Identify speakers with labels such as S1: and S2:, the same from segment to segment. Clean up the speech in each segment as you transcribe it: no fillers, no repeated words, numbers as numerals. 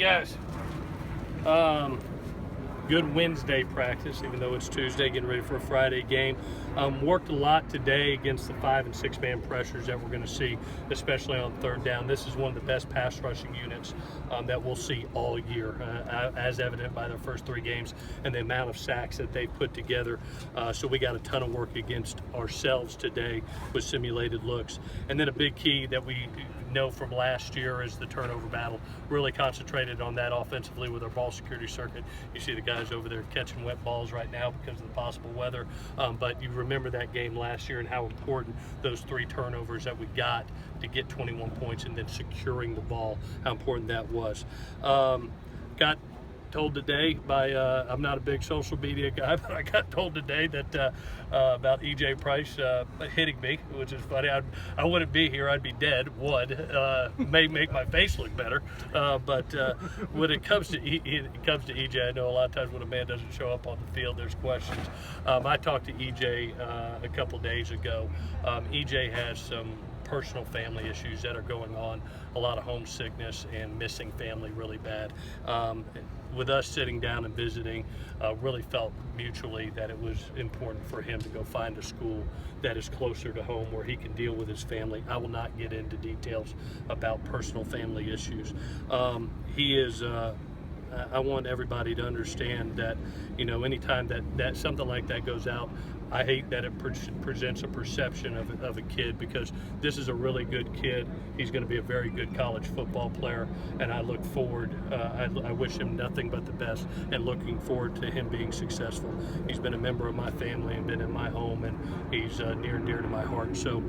S1: Yes. Good Wednesday practice, even though it's Tuesday, getting ready for a Friday game. Worked a lot today against the 5- and 6-man pressures that we're going to see, especially on third down. This is one of the best pass rushing units that we'll see all year, as evident by their first 3 games and the amount of sacks that they've put together. So we got a ton of work against ourselves today with simulated looks. And then a big key that we know from last year is the turnover battle. Really concentrated on that offensively with our ball security circuit. You see the guys over there catching wet balls right now because of the possible weather, but you remember that game last year and how important those 3 turnovers that we got to get 21 points and then securing the ball, how important that was. Got told today by I'm not a big social media guy, but I got told today that about EJ Price hitting me, which is funny. I wouldn't be here. I'd be dead. May make my face look better, but when it comes to EJ, I know a lot of times when a man doesn't show up on the field, there's questions. I talked to EJ a couple days ago. EJ has some personal family issues that are going on, a lot of homesickness and missing family really bad. With us sitting down and visiting, really felt mutually that it was important for him to go find a school that is closer to home where he can deal with his family. I will not get into details about personal family issues. He is I want everybody to understand that, you know, anytime that something like that goes out, I hate that it presents a perception of a kid, because this is a really good kid. He's going to be a very good college football player, and I look forward, I wish him nothing but the best, and looking forward to him being successful. He's been a member of my family and been in my home, and he's near and dear to my heart. So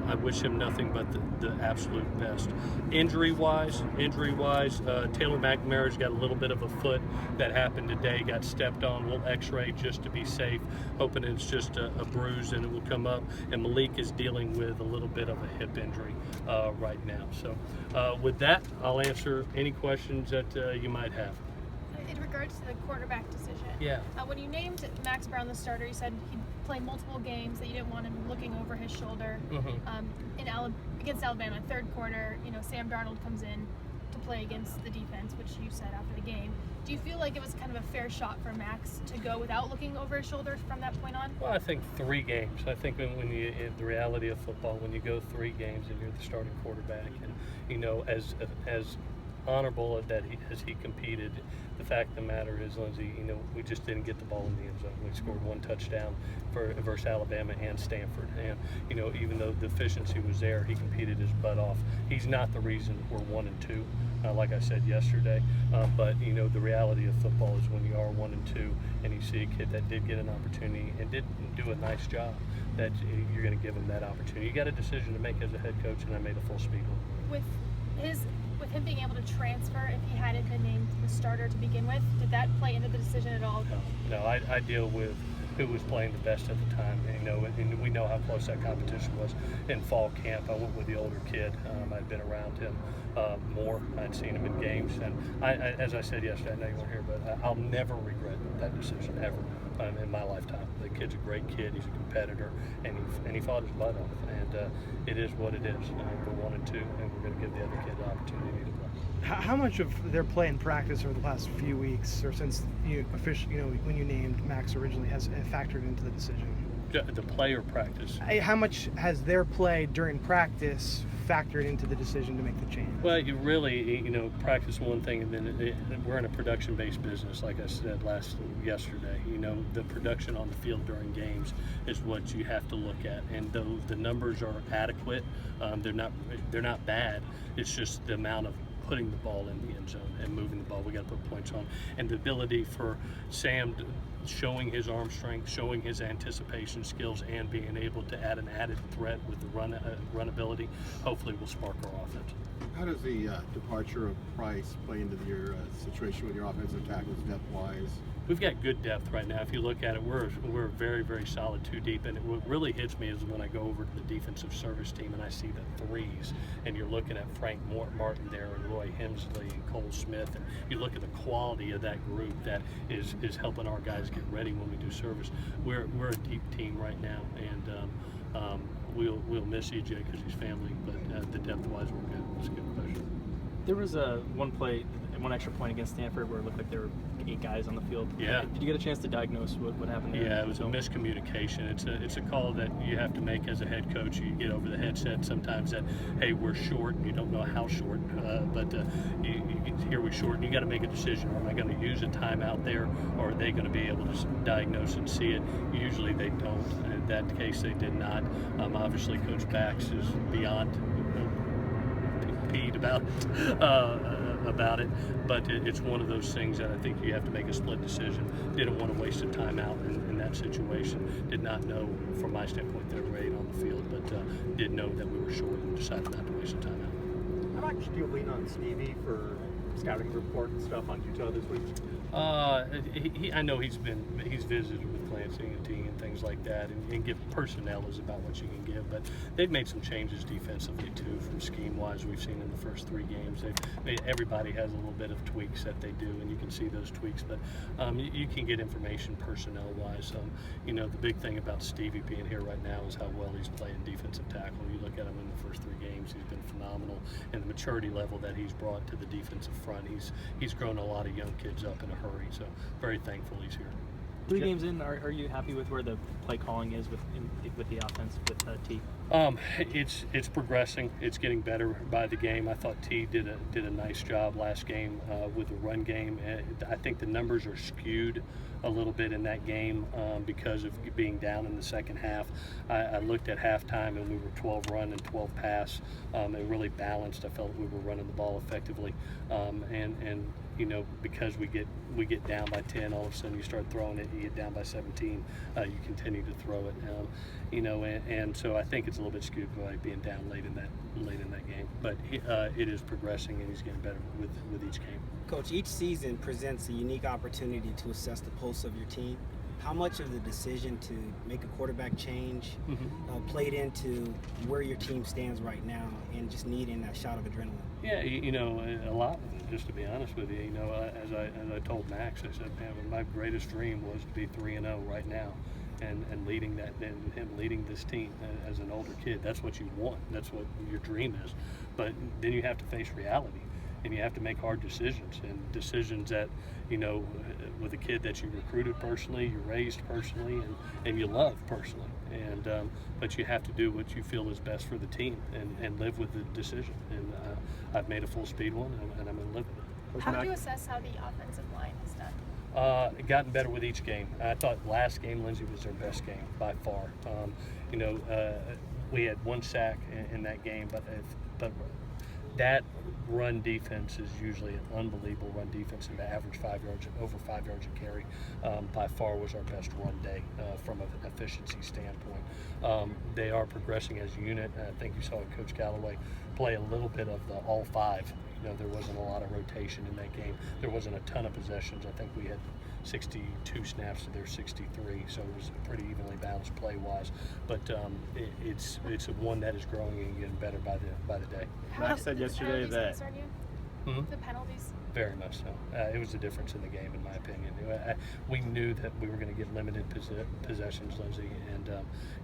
S1: I wish him nothing but the absolute best. Injury-wise, Taylor McNamara's got a little bit of a foot that happened today, got stepped on. We'll x-ray just to be safe, hoping it's just a bruise and it will come up. And Malik is dealing with a little bit of a hip injury right now. So with that, I'll answer any questions that you might have.
S2: In regards to the quarterback decision,
S1: yeah.
S2: When you named Max Brown the starter, you said he'd play multiple games, that you didn't want him looking over his shoulder. Against Alabama, third quarter, you know, Sam Darnold comes in to play against the defense, which you said after the game. Do you feel like it was kind of a fair shot for Max to go without looking over his shoulder from that point on?
S1: Well, I think 3 games. I think when you, the reality of football, when you go 3 games and you're the starting quarterback, and you know, as honorable as he competed, the fact of the matter is, Lindsey, you know, we just didn't get the ball in the end zone. We scored 1 touchdown versus Alabama and Stanford, and you know, even though the efficiency was there, he competed his butt off. He's not the reason we're 1-2. Like I said yesterday, but you know, the reality of football is when you are 1-2 and you see a kid that did get an opportunity and did do a nice job, that you're going to give him that opportunity. You got a decision to make as a head coach, and I made a full speed one.
S2: With him being able to transfer, if he hadn't been named the starter to begin with, did that play into the decision at all?
S1: No, I deal with who was playing the best at the time. And, you know, and we know how close that competition was. In fall camp, I went with the older kid. I'd been around him more. I'd seen him in games, and I, as I said yesterday, I know you weren't here, but I'll never regret that decision ever in my lifetime. The kid's a great kid. He's a competitor, and he fought his butt off. And it is what it is. We're 1-2, and we're going to give the other kid the opportunity to play.
S3: How much of their play in practice over the last few weeks, or since you officially, you know, when you named Max originally, has factored into the decision?
S1: The player practice.
S3: How much has their play during practice factored into the decision to make the change?
S1: Well, you really, you know, practice one thing, and then we're in a production-based business, like I said yesterday. You know, the production on the field during games is what you have to look at, and though the numbers are adequate, they're not bad. It's just the amount of putting the ball in the end zone and moving the ball. We got to put points on, and the ability for Sam showing his arm strength, showing his anticipation skills, and being able to add an added threat with the run ability, hopefully will spark our offense.
S4: How does the departure of Price play into your situation with your offensive tackles depth-wise?
S1: We've got good depth right now. If you look at it, we're very, very solid 2 deep. And what really hits me is when I go over to the defensive service team and I see the 3s, and you're looking at Frank Martin there and Roy Hemsley and Cole Smith, and you look at the quality of that group that is helping our guys get ready when we do service. We're a deep team right now, and we'll miss EJ because he's family, but the depth-wise, we're good. It's a good question.
S5: There was one play one extra point against Stanford where it looked like there were 8 guys on the field.
S1: Yeah.
S5: Did you get a chance to diagnose what happened there?
S1: Yeah, it was a miscommunication. It's a call that you have to make as a head coach. You get over the headset sometimes that, hey, we're short, and you don't know how short, but you hear we're short, and you got to make a decision. Am I going to use a timeout there, or are they going to be able to diagnose and see it? Usually they don't. In that case, they did not. Obviously, Coach Bax is beyond peed about it, but it's one of those things that I think you have to make a split decision. Didn't want to waste a timeout in that situation. Did not know, from my standpoint, they were 8 on the field, but did know that we were short and decided not to waste a timeout.
S6: How much do you lean on Stevie for scouting report and stuff on Utah this week?
S1: I know he's visited with Clancy and T and things like that, and give personnel is about what you can give. But they've made some changes defensively too, from scheme-wise. We've seen in the first 3 games. Everybody has a little bit of tweaks that they do, and you can see those tweaks. But you can get information personnel-wise. The big thing about Stevie being here right now is how well he's playing defensive tackle. You look at him in the first 3 games; he's been phenomenal, and the maturity level that he's brought to the defensive front. He's grown a lot of young kids up in a hurry. So very thankful he's here.
S5: 3 games in, are you happy with where the play calling is with the offense with T?
S1: It's progressing. It's getting better by the game. I thought T did a nice job last game with the run game. I think the numbers are skewed a little bit in that game because of being down in the second half. I looked at halftime and we were 12 run and 12 pass. It really balanced. I felt we were running the ball effectively, and because we get down by 10, all of a sudden you start throwing it. You get down by 17, you continue to throw it. And so I think it's a little bit skewed by being down late in that game. But it is progressing, and he's getting better with each game.
S7: Coach, each season presents a unique opportunity to assess the pulse of your team. How much of the decision to make a quarterback change played into where your team stands right now and just needing that shot of adrenaline?
S1: Yeah, a lot of it, just to be honest with you. As I told Max, I said, man, my greatest dream was to be 3-0 right now. And leading that, and him leading this team as an older kid, that's what you want. That's what your dream is. But then you have to face reality, and you have to make hard decisions, and decisions that, with a kid that you recruited personally, you raised personally, and you love personally. And but you have to do what you feel is best for the team, and live with the decision. And I've made a full speed one, and I'm going to live with it.
S2: How do you assess how the offensive line has done?
S1: Gotten better with each game. I thought last game Lindsay was their best game by far. We had 1 sack in that game, but that run defense is usually an unbelievable run defense, and the average over 5 yards a carry by far was our best run day from an efficiency standpoint. They are progressing as a unit. I think you saw Coach Galloway play a little bit of the all 5. There wasn't a lot of rotation in that game. There wasn't a ton of possessions. I think we had 62 snaps to their 63, so it was pretty evenly balanced play-wise. But it's one that is growing and getting better by the day.
S6: Max said yesterday that
S2: concern you? The penalties.
S1: Very much so. It was the difference in the game, in my opinion. We knew that we were going to get limited possessions, Lindsay, and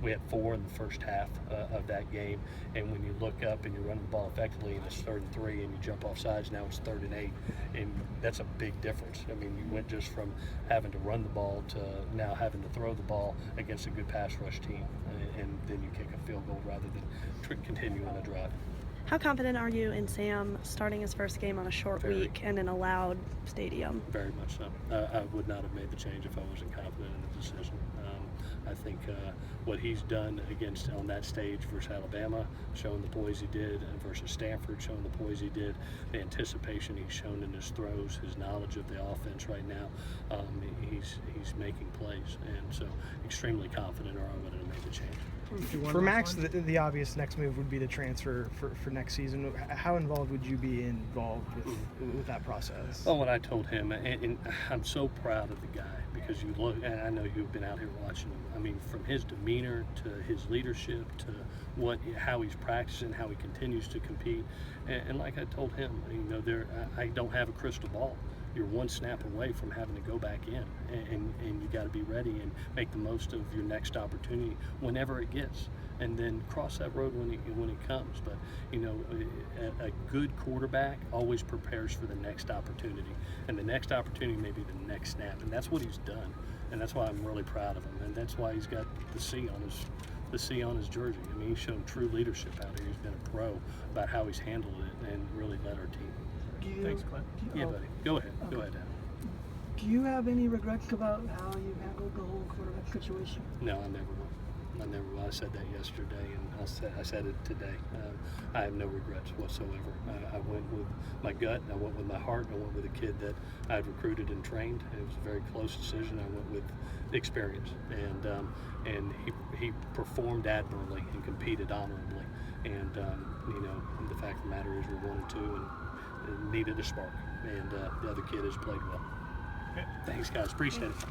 S1: we had 4 in the first half of that game. And when you look up and you're running the ball effectively, and it's 3rd and 3, and you jump off sides, now it's 3rd and 8, and that's a big difference. I mean, you went just from having to run the ball to now having to throw the ball against a good pass rush team, and then you kick a field goal rather than continue on a drive.
S8: How confident are you in Sam starting his first game on a short week and in a loud stadium?
S1: Very much so. I would not have made the change if I wasn't confident in the decision. I think what he's done on that stage versus Alabama, showing the poise he did, and versus Stanford, showing the poise he did, the anticipation he's shown in his throws, his knowledge of the offense right now, he's making plays, and so extremely confident, or I would have made the change.
S3: For Max, the obvious next move would be the transfer for next season. How involved would you be with that process?
S1: Well, what I told him, and I'm so proud of the guy, because you look, and I know you've been out here watching him. I mean, from his demeanor to his leadership to how he's practicing, how he continues to compete, and like I told him, I don't have a crystal ball. you're one snap away from having to go back in, and you got to be ready and make the most of your next opportunity whenever it gets, and then cross that road when it comes. But you know, a good quarterback always prepares for the next opportunity, and the next opportunity may be the next snap, and that's what he's done, and that's why I'm really proud of him, and that's why he's got the C on his jersey. I mean, he's shown true leadership out here. He's been a pro about how he's handled it and really led our team.
S5: Thanks, Clint.
S1: Yeah, buddy. Go ahead. Go ahead, Adam.
S9: Do you have any regrets about how you handled the whole quarterback situation?
S1: No, I never will. I never will. I said that yesterday, and I said it today. I have no regrets whatsoever. I went with my gut, I went with my heart, I went with a kid that I had recruited and trained. It was a very close decision. I went with experience, and he performed admirably and competed honorably. And you know, the fact of the matter is we're 1-2 and needed a spark, and the other kid has played well. Thanks, guys. Appreciate it.